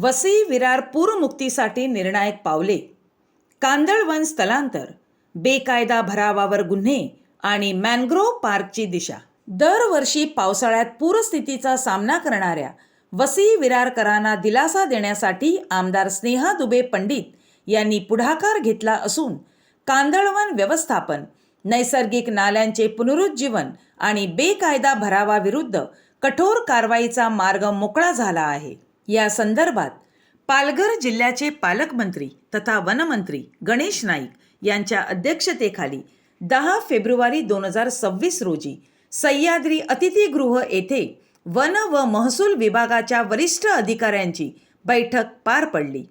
वसई विरार पूरमुक्तीसाठी निर्णायक पावले, कांदळवन स्थलांतर, बेकायदा भरावावर गुन्हे आणि मॅनग्रोव्ह पार्कची दिशा. दरवर्षी पावसाळ्यात पूरस्थितीचा सामना करणाऱ्या वसई विरारकरांना दिलासा देण्यासाठी आमदार स्नेहा दुबे पंडित यांनी पुढाकार घेतला असून कांदळवन व्यवस्थापन, नैसर्गिक नाल्यांचे पुनरुज्जीवन आणि बेकायदा भरावाविरुद्ध कठोर कारवाईचा मार्ग मोकळा झाला आहे. या संदर्भात पालघर जिल्ह्याचे पालकमंत्री तथा वनमंत्री गणेश नाईक यांच्या अध्यक्षतेखाली 10 फेब्रुवारी 2026 रोजी सह्याद्री अतिथीगृह येथे वन व महसूल विभागाच्या वरिष्ठ अधिकाऱ्यांची बैठक पार पडली.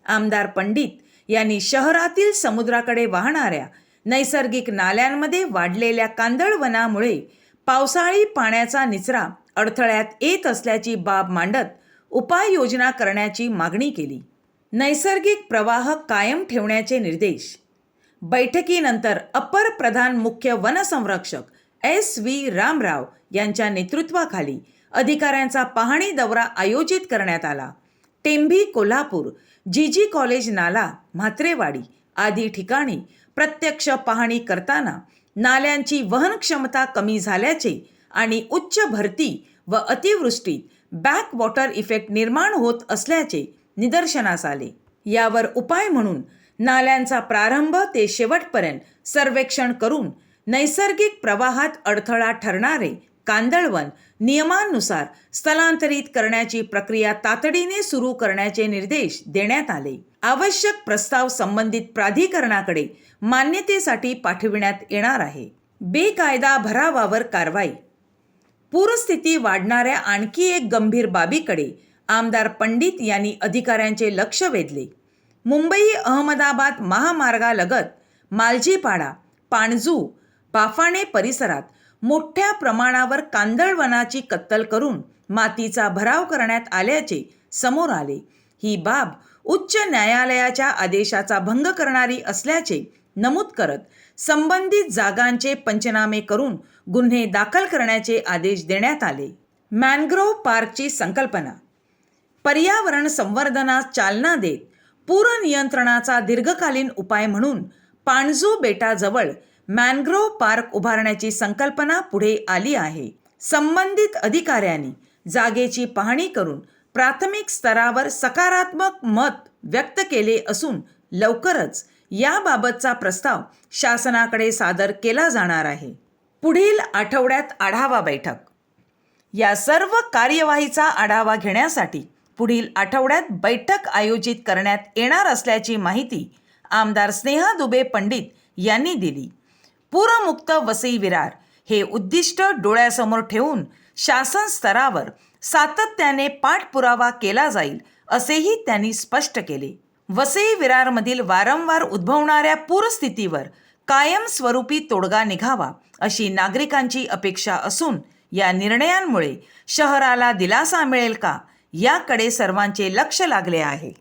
आमदार पंडित यांनी शहरातील समुद्राकडे वाहणाऱ्या नैसर्गिक नाल्यांमध्ये वाढलेल्या कांदळवनामुळे पावसाळी पाण्याचा निचरा अडथळ्यात येत असल्याची बाब मांडत उपाययोजना करण्याची मागणी केली. नैसर्गिक प्रवाह कायम ठेवण्याचे निर्देश. बैठकीनंतर अपर प्रधान मुख्य वनसंरक्षक SV रामराव यांच्या नेतृत्वाखाली अधिकाऱ्यांचा पाहणी दौरा आयोजित करण्यात आला. टेंभी, कोल्हापूर, GG कॉलेज नाला, म्हात्रेवाडी आदी ठिकाणी प्रत्यक्ष पाहणी करताना नाल्यांची वहन क्षमता कमी झाल्याचे आणि उच्च भरती व अतिवृष्टीत बॅक वॉटर इफेक्ट निर्माण होत असल्याचे निदर्शनास आले. यावर उपाय म्हणून नाल्यांचा प्रारंभ ते शेवटपर्यंत सर्वेक्षण करून नैसर्गिक प्रवाहात अडथळा ठरणारे कांदळवन नियमानुसार स्थलांतरित करण्याची प्रक्रिया तातडीने सुरू करण्याचे निर्देश देण्यात आले. आवश्यक प्रस्ताव संबंधित प्राधिकरणाकडे मान्यतेसाठी पाठविण्यात येणार आहे. बेकायदा भरावावर कारवाई. पूरस्थिती वाढणाऱ्या आणखी एक गंभीर बाबीकडे आमदार पंडित यांनी अधिकाऱ्यांचे लक्ष वेधले. मुंबई अहमदाबाद महामार्गालगत मालजीपाडा, पाणजू, बाफाणे परिसरात मोठ्या प्रमाणावर कांदळवनाची कत्तल करून मातीचा भराव करण्यात आल्याचे समोर आले. ही बाब उच्च न्यायालयाच्या आदेशाचा भंग करणारी असल्याचे नमूद करत संबंधित जागांचे पंचनामे करून गुन्हे दाखल करण्याचे आदेश देण्यात आले. मॅनग्रोव्ह पार्कची संकल्पना. पर्यावरण संवर्धनास चालना देत पूर नियंत्रणाचा दीर्घकालीन उपाय म्हणून पाणजू बेटाजवळ मॅनग्रोव्ह पार्क उभारण्याची संकल्पना पुढे आली आहे. संबंधित अधिकाऱ्यांनी जागेची पाहणी करून प्राथमिक स्तरावर सकारात्मक मत व्यक्त केले असून लवकरच याबाबतचा प्रस्ताव शासनाकडे सादर केला जाणार आहे. पुढील आठवड्यात आढावा बैठक. या सर्व कार्यवाहीचा आढावा घेण्यासाठी पुढील आठवड्यात बैठक आयोजित करण्यात येणार असल्याची माहिती आमदार स्नेहा दुबे पंडित यांनी दिली. पूरमुक्त वसई विरार हे उद्दिष्ट डोळ्यासमोर ठेवून शासन स्तरावर सातत्याने पाठपुरावा केला जाईल असेही त्यांनी स्पष्ट केले. वसई विरारमधील वारंवार उद्भवणाऱ्या पूरस्थितीवर कायमस्वरूपी तोडगा निघावा अशी नागरिकांची अपेक्षा असून या निर्णयांमुळे शहराला दिलासा मिळेल का याकडे सर्वांचे लक्ष लागले आहे.